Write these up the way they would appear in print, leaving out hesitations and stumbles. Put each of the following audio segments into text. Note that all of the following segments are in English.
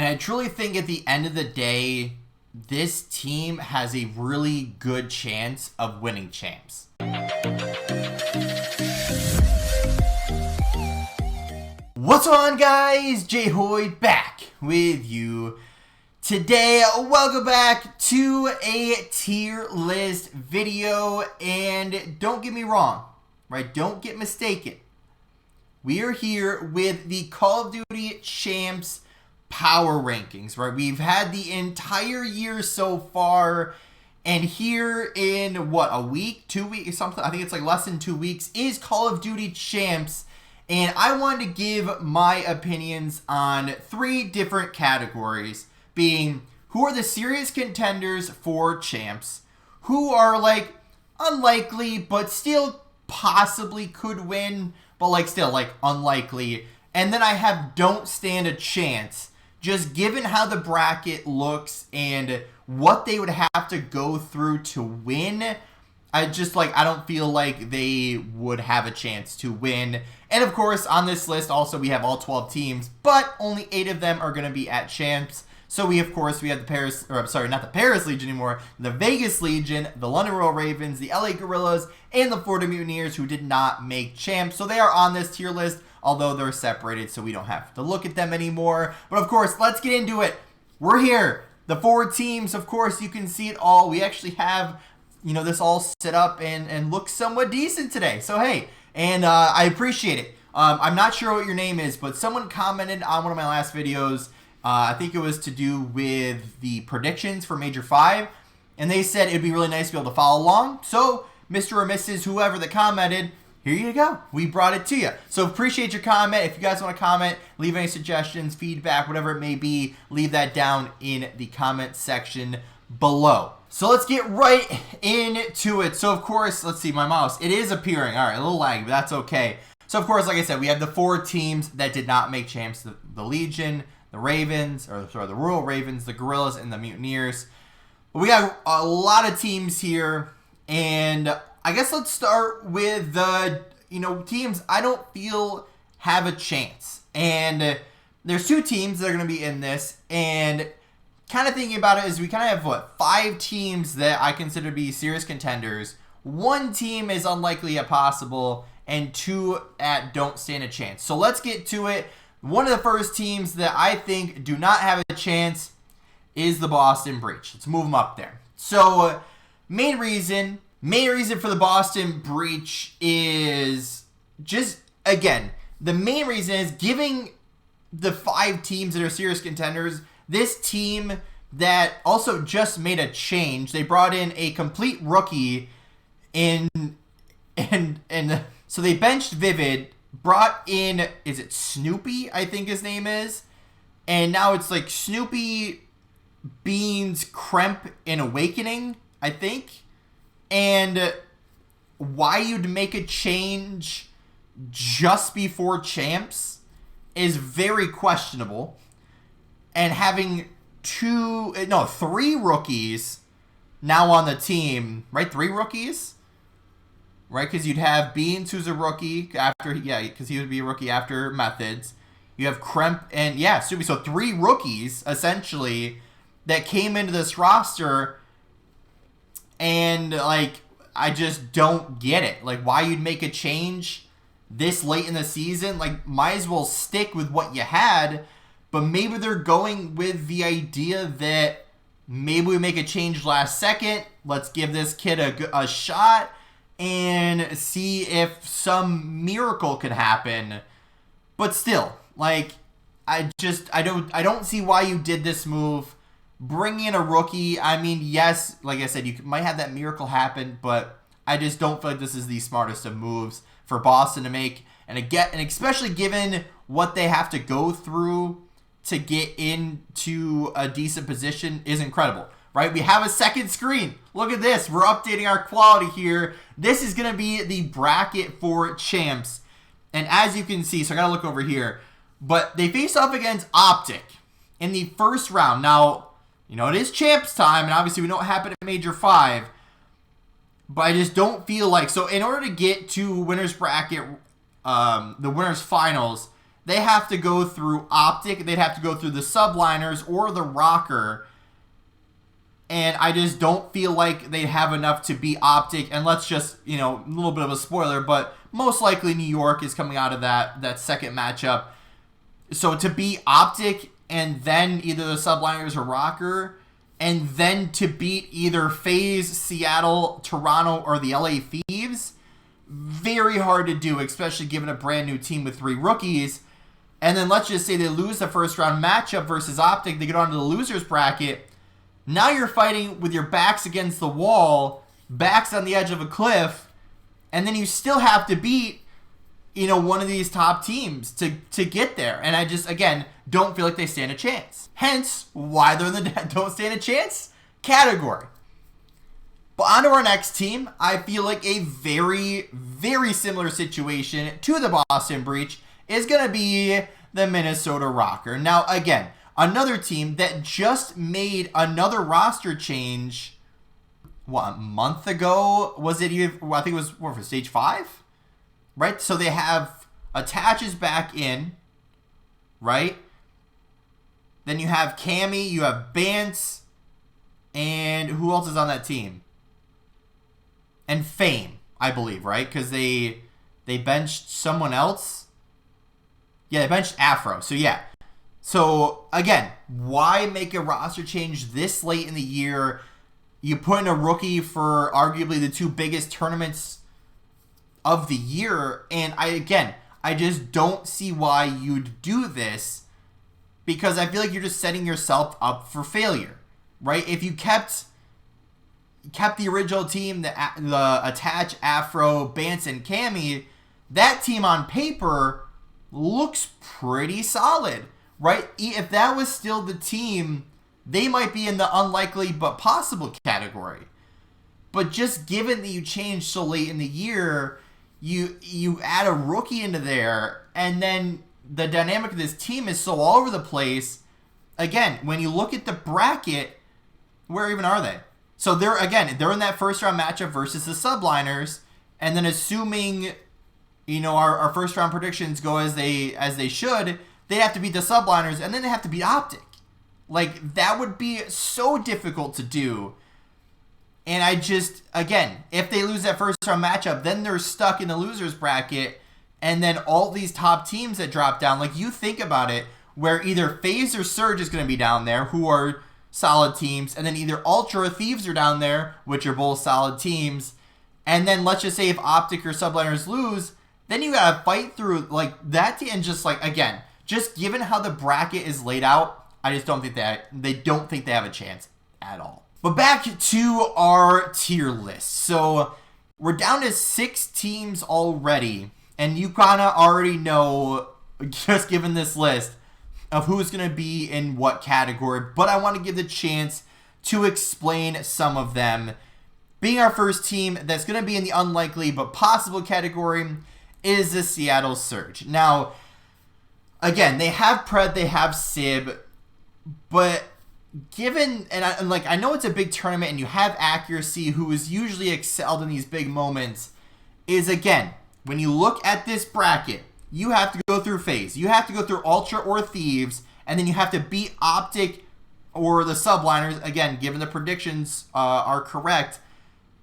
I truly think at the end of the day, this team has a really good chance of winning champs. What's on, guys? JHoyt back with you today. Welcome back to a tier list video, and don't get me wrong, right? Don't get mistaken. We are here with the Call of Duty Champs power rankings, right? We've had the entire year so far, and here in what, a week, 2 weeks, something, I think it's like less than 2 weeks, is Call of Duty Champs. And I wanted to give my opinions on 3 different categories, being who are the serious contenders for champs, who are like unlikely but still possibly could win, but like still like unlikely, and then I have don't stand a chance, just given how the bracket looks and what they would have to go through to win. I don't feel like they would have a chance to win. And of course, on this list also we have all 12 teams, but only 8 of them are going to be at champs. So we have the Paris, or I'm sorry, not the Paris Legion anymore, the Vegas Legion, the London Royal Ravens, the LA Guerrillas, and the Florida Mutineers, who did not make champs. So they are on this tier list, although they're separated, so we don't have to look at them anymore. But of course, let's get into it. We're here. The 4 teams, of course, you can see it all. We actually have, this all set up and looks somewhat decent today. So hey, and I appreciate it. I'm not sure what your name is, but someone commented on one of my last videos. I think it was to do with the predictions for Major 5. And they said it'd be really nice to be able to follow along. So, Mr. or Mrs. whoever that commented, here you go. We brought it to you. So, appreciate your comment. If you guys want to comment, leave any suggestions, feedback, whatever it may be, leave that down in the comment section below. So let's get right into it. So of course, let's see, my mouse, it is appearing. All right, a little lag, but that's okay. So of course, like I said, we have the 4 teams that did not make champs, the Legion, the Ravens, the Royal Ravens, the Guerrillas, and the Mutineers. But we have a lot of teams here, and I guess let's start with the, teams I don't feel have a chance. And there's 2 teams that are going to be in this, and kind of thinking about it is we kind of have, 5 teams that I consider to be serious contenders. 1 team is unlikely at possible, and 2 at don't stand a chance. So let's get to it. One of the first teams that I think do not have a chance is the Boston Breach. Let's move them up there. So main reason for the Boston Breach is just, again, the main reason is giving the 5 teams that are serious contenders this team that also just made a change. They brought in a complete rookie and so they benched Vivid, brought in, is it Snoopy, I think his name is, and now it's like Snoopy, Beans, Kremp, and Awakening, I think. And why you'd make a change just before champs is very questionable. And having 3 rookies now on the team, right? 3 rookies, right? Because you'd have Beans, who's a rookie because he would be a rookie after Methods. You have Kremp and Snoopy. So 3 rookies essentially that came into this roster, and I just don't get it. Why you'd make a change this late in the season? Might as well stick with what you had. But maybe they're going with the idea that maybe we make a change last second. Let's give this kid a shot and see if some miracle can happen. But still, I don't see why you did this move. Bring in a rookie. I mean, yes, like I said, you might have that miracle happen, but I just don't feel like this is the smartest of moves for Boston to make. And especially given what they have to go through to get into a decent position is incredible, right? We have a second screen. Look at this. We're updating our quality here. This is going to be the bracket for champs. And as you can see, so I got to look over here, but they face off against OpTic in the first round. Now, it is champs time, and obviously we know what happened at Major 5, but I just don't feel like, so in order to get to winner's bracket, the winner's finals, they have to go through OpTic, they'd have to go through the subliners or the rocker. And I just don't feel like they have enough to beat OpTic. And let's just, you know, a little bit of a spoiler, but most likely New York is coming out of that second matchup. So to beat OpTic and then either the subliners or rocker, and then to beat either Faze, Seattle, Toronto, or the LA Thieves, very hard to do, especially given a brand new team with 3 rookies. And then let's just say they lose the first round matchup versus OpTic, they get onto the losers bracket. Now you're fighting with your backs against the wall, backs on the edge of a cliff, and then you still have to beat, you know, one of these top teams to get there. And I just, again, don't feel like they stand a chance. Hence, why they're in the don't stand a chance category. But on to our next team. I feel like a very, very similar situation to the Boston Breach is going to be the Minnesota Rocker. Now, again, another team that just made another roster change, what, a month ago? Was it even, I think it was, what, for stage 5? Right? So they have attaches back in, right? Then you have Cammy, you have Bance, and who else is on that team? And Fame, I believe, right? Because they benched someone else. Yeah, they benched Afro. So yeah. So again, why make a roster change this late in the year? You put in a rookie for arguably the 2 biggest tournaments of the year, and I just don't see why you'd do this, because I feel like you're just setting yourself up for failure, right? If you kept the original team, the Attach, Afro, Bance, and Cammy, that team on paper looks pretty solid, right? If that was still the team, they might be in the unlikely but possible category. But just given that you changed so late in the year, you add a rookie into there, and then the dynamic of this team is so all over the place. Again, when you look at the bracket, where even are they? So they're in that first round matchup versus the subliners, and then assuming, you know, our first round predictions go as they should, they have to beat the subliners, and then they have to beat OpTic. Like, that would be so difficult to do. And I just, again, if they lose that first round matchup, then they're stuck in the losers bracket, and then all these top teams that drop down, like, you think about it, where either Faze or Surge is going to be down there, who are solid teams, and then either Ultra or Thieves are down there, which are both solid teams, and then let's just say if OpTic or subliners lose, then you gotta fight through, like, that team, and just, like, again, just given how the bracket is laid out, I just don't think they don't think they have a chance at all. But back to our tier list. So we're down to 6 teams already, and you kind of already know, just given this list, of who's going to be in what category, but I want to give the chance to explain some of them. Being our first team that's going to be in the unlikely but possible category is the Seattle Surge. Now, again, they have Pred, they have Sib, but given, and I know it's a big tournament and you have Accuracy, who is usually excelled in these big moments, is, again, when you look at this bracket, you have to go through Faze, you have to go through Ultra or Thieves, and then you have to beat OpTic or the subliners, again, given the predictions are correct,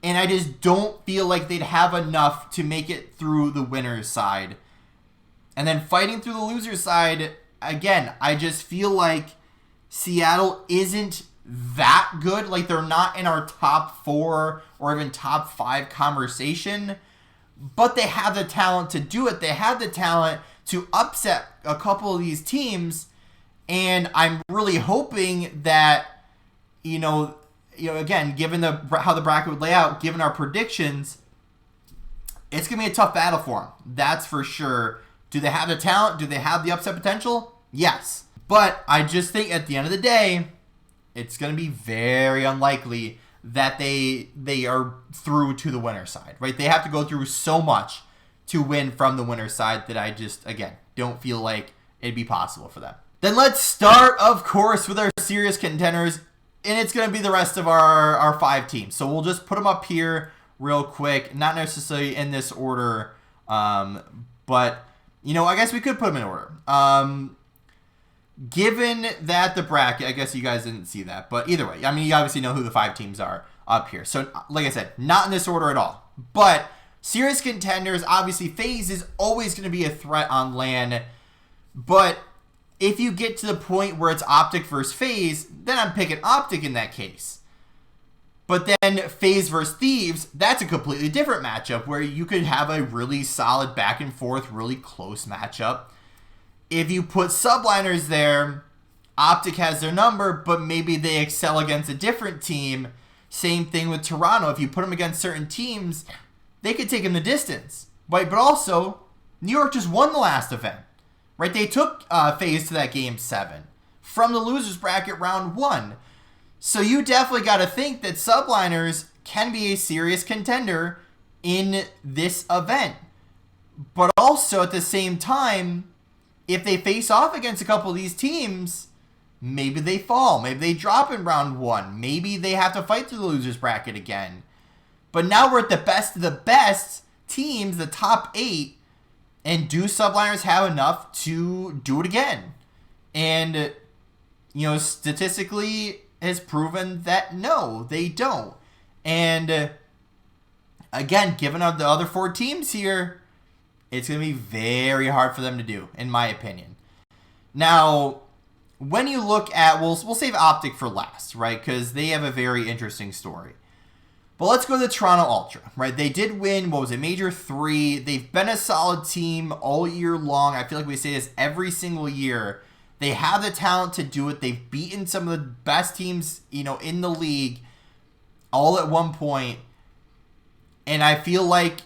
and I just don't feel like they'd have enough to make it through the winner's side. And then fighting through the loser's side, again, I just feel like Seattle isn't that good. Like, they're not in our top 4 or even top 5 conversation, but they have the talent to do it. They have the talent to upset a couple of these teams, and I'm really hoping that, you know, again, given how the bracket would lay out, given our predictions, it's going to be a tough battle for them. That's for sure. Do they have the talent? Do they have the upset potential? Yes. But I just think at the end of the day, it's going to be very unlikely that they are through to the winner's side, right? They have to go through so much to win from the winner's side that I just, again, don't feel like it'd be possible for them. Then let's start, of course, with our serious contenders, and it's going to be the rest of our 5 teams. So we'll just put them up here real quick, not necessarily in this order, but You know, I guess we could put them in order. Given that the bracket, I guess you guys didn't see that, but either way, I mean, you obviously know who the 5 teams are up here. So, like I said, not in this order at all. But serious contenders, obviously, Faze is always going to be a threat on LAN. But if you get to the point where it's OpTic versus Faze, then I'm picking OpTic in that case. But then Faze versus Thieves, that's a completely different matchup where you could have a really solid back and forth, really close matchup. If you put subliners there, OpTic has their number, but maybe they excel against a different team. Same thing with Toronto. If you put them against certain teams, they could take them the distance. But also, New York just won the last event. Right? They took Faze to that game 7 from the losers bracket round 1. So you definitely got to think that subliners can be a serious contender in this event. But also at the same time, if they face off against a couple of these teams, maybe they fall. Maybe they drop in round 1. Maybe they have to fight through the losers bracket again. But now we're at the best of the best teams, the top 8. And do subliners have enough to do it again? And, you know, statistically has proven that no, they don't. And, again, given the other 4 teams here, it's going to be very hard for them to do, in my opinion. Now, when you look at, we'll save OpTic for last, right? Because they have a very interesting story. But let's go to the Toronto Ultra, right? They did win, what was it, Major 3. They've been a solid team all year long. I feel like we say this every single year. They have the talent to do it. They've beaten some of the best teams, you know, in the league all at one point. And I feel like,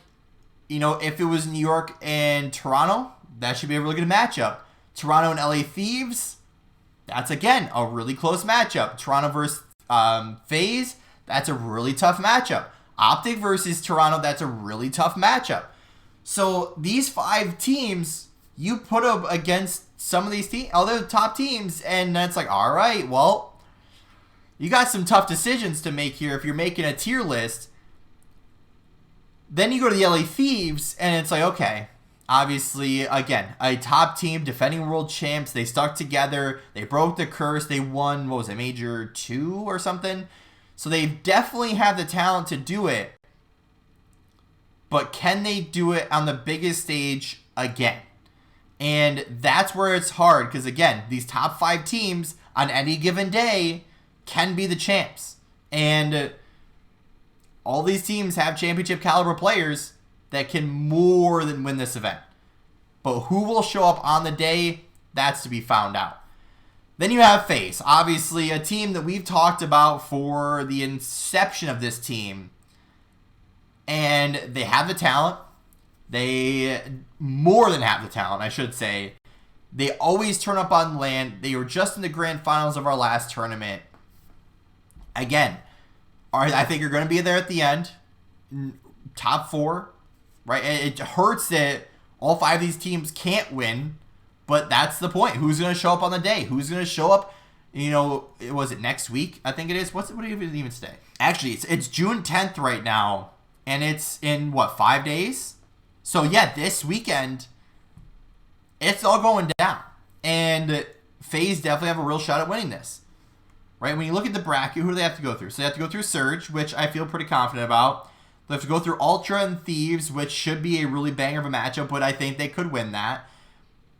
you know, if it was New York and Toronto, that should be a really good matchup. Toronto and LA Thieves, that's, again, a really close matchup. Toronto versus Faze, that's a really tough matchup. OpTic versus Toronto, that's a really tough matchup. So these 5 teams, you put them against some of these other top teams, and that's like, all right, well, you got some tough decisions to make here if you're making a tier list. Then you go to the LA Thieves, and it's like, okay, obviously, again, a top team, defending world champs. They stuck together. They broke the curse. They won, what was it, Major 2 or something? So they definitely have the talent to do it. But can they do it on the biggest stage again? And that's where it's hard. Because, again, these top 5 teams on any given day can be the champs. And all these teams have championship caliber players that can more than win this event. But who will show up on the day, that's to be found out. Then you have Faze, obviously a team that we've talked about for the inception of this team. And they have the talent. They more than have the talent, I should say. They always turn up on LAN. They were just in the grand finals of our last tournament. Again, I think you're going to be there at the end. Top 4, right? It hurts that all 5 of these teams can't win, but that's the point. Who's going to show up on the day? Who's going to show up, you know, was it next week? I think it is. What do you even say? Actually, it's June 10th right now, and it's in, what, 5 days? So, yeah, this weekend, it's all going down. And Faze definitely have a real shot at winning this. Right? When you look at the bracket, who do they have to go through? So they have to go through Surge, which I feel pretty confident about. They have to go through Ultra and Thieves, which should be a really banger of a matchup, but I think they could win that.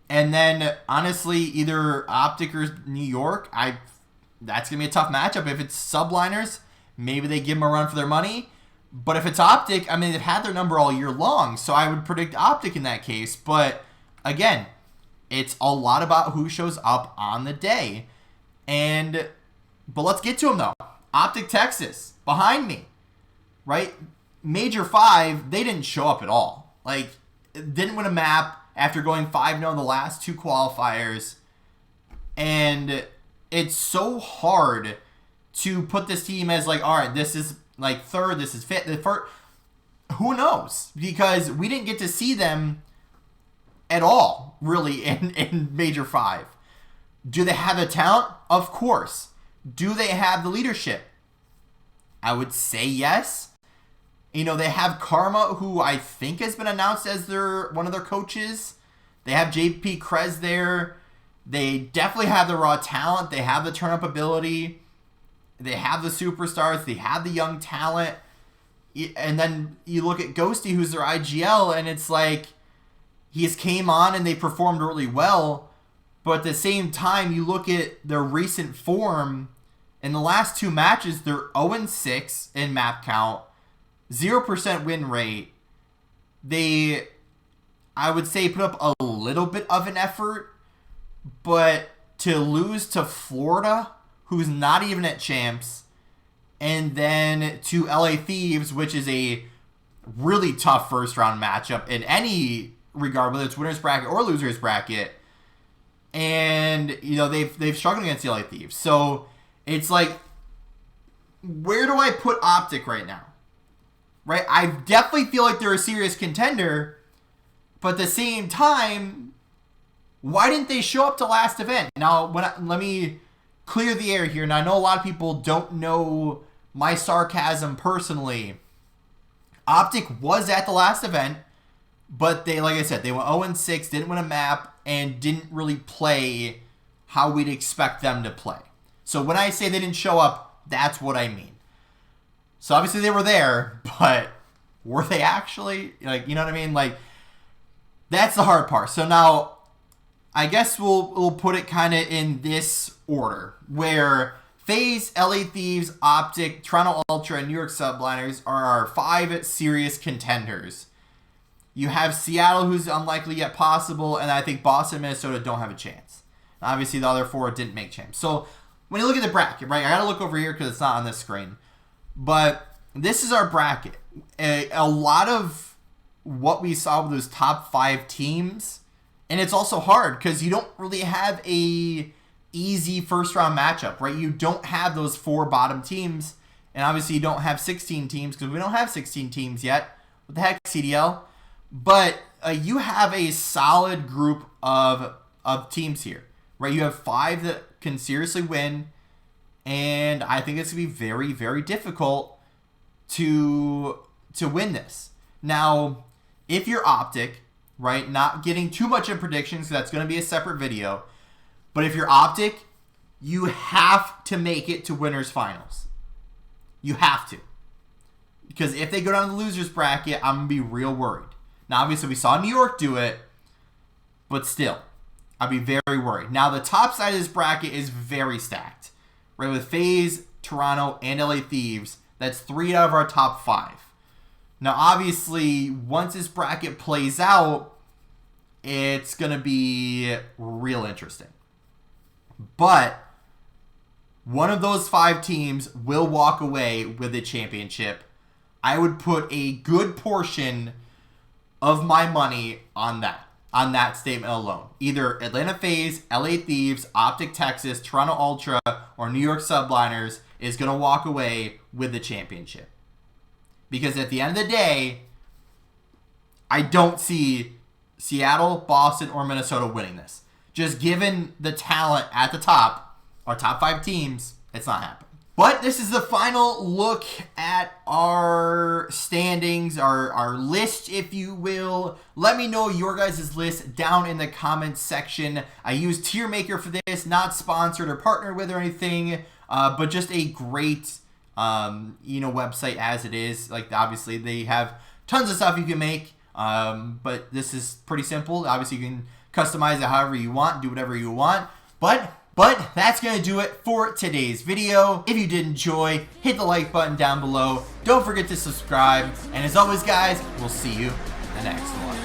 And then, honestly, either OpTic or New York, that's going to be a tough matchup. If it's subliners, maybe they give them a run for their money. But if it's OpTic, I mean, they've had their number all year long, so I would predict OpTic in that case. But, again, it's a lot about who shows up on the day. But let's get to them, though. OpTic Texas, behind me, right? Major 5, they didn't show up at all. Like, didn't win a map after going 5-0 in the last 2 qualifiers. And it's so hard to put this team as, like, all right, this is, like, 3rd, this is 5th. Who knows? Because we didn't get to see them at all, really, in Major 5. Do they have the talent? Of course. Do they have the leadership? I would say yes. You know, they have Karma, who I think has been announced as one of their coaches. They have JP Krez there. They definitely have the raw talent. They have the turn-up ability. They have the superstars. They have the young talent. And then you look at Ghosty, who's their IGL, and it's like he's came on and they performed really well. But at the same time, you look at their recent form. In the last 2 matches, they're 0-6 in map count, 0% win rate. They, I would say, put up a little bit of an effort, but to lose to Florida, who's not even at champs, and then to LA Thieves, which is a really tough first round matchup in any regard, whether it's winner's bracket or loser's bracket. And, you know, they've struggled against the LA Thieves. So it's like, where do I put OpTic right now? Right? I definitely feel like they're a serious contender, but at the same time, why didn't they show up to last event? Now, let me clear the air here. Now, I know a lot of people don't know my sarcasm personally. OpTic was at the last event, but they, like I said, they went 0-6, didn't win a map, and didn't really play how we'd expect them to play. So when I say they didn't show up, that's what I mean. So obviously they were there, but were they actually? Like, you know what I mean? Like, that's the hard part. So now, I guess we'll put it kind of in this order, where Faze, LA Thieves, OpTic, Toronto Ultra, and New York Subliners are our 5 serious contenders. You have Seattle, who's unlikely yet possible, and I think Boston and Minnesota don't have a chance. Obviously, the other 4 didn't make champs. So when you look at the bracket, right, I got to look over here because it's not on this screen. But this is our bracket. A lot of what we saw with those top 5 teams, and it's also hard because you don't really have a easy first round matchup, right? You don't have those 4 bottom teams, and obviously you don't have 16 teams because we don't have 16 teams yet. What the heck, CDL? But you have a solid group of teams here, right? You have 5 that can seriously win, and I think it's going to be very, very difficult to win this. Now, if you're OpTic, right, not getting too much in predictions, because that's going to be a separate video, but if you're OpTic, you have to make it to winners finals. You have to. Because if they go down to the losers bracket, I'm going to be real worried. Now, obviously, we saw New York do it, but still, I'd be very worried. Now, the top side of this bracket is very stacked, right? With Faze, Toronto, and LA Thieves, that's 3 out of our top 5. Now, obviously, once this bracket plays out, it's going to be real interesting. But one of those 5 teams will walk away with the championship. I would put a good portion of my money on that statement alone. Either Atlanta Faze, LA Thieves, OpTic Texas, Toronto Ultra, or New York Subliners is going to walk away with the championship. Because at the end of the day, I don't see Seattle, Boston, or Minnesota winning this. Just given the talent at the top, our top 5 teams, it's not happening. But this is the final look at our standings, our list, if you will. Let me know your guys' list down in the comments section. I use Tier Maker for this, not sponsored or partnered with or anything, but just a great, website as it is. Like, obviously, they have tons of stuff you can make, but this is pretty simple. Obviously, you can customize it however you want, do whatever you want, but that's going to do it for today's video. If you did enjoy, hit the like button down below. Don't forget to subscribe. And as always, guys, we'll see you in the next one.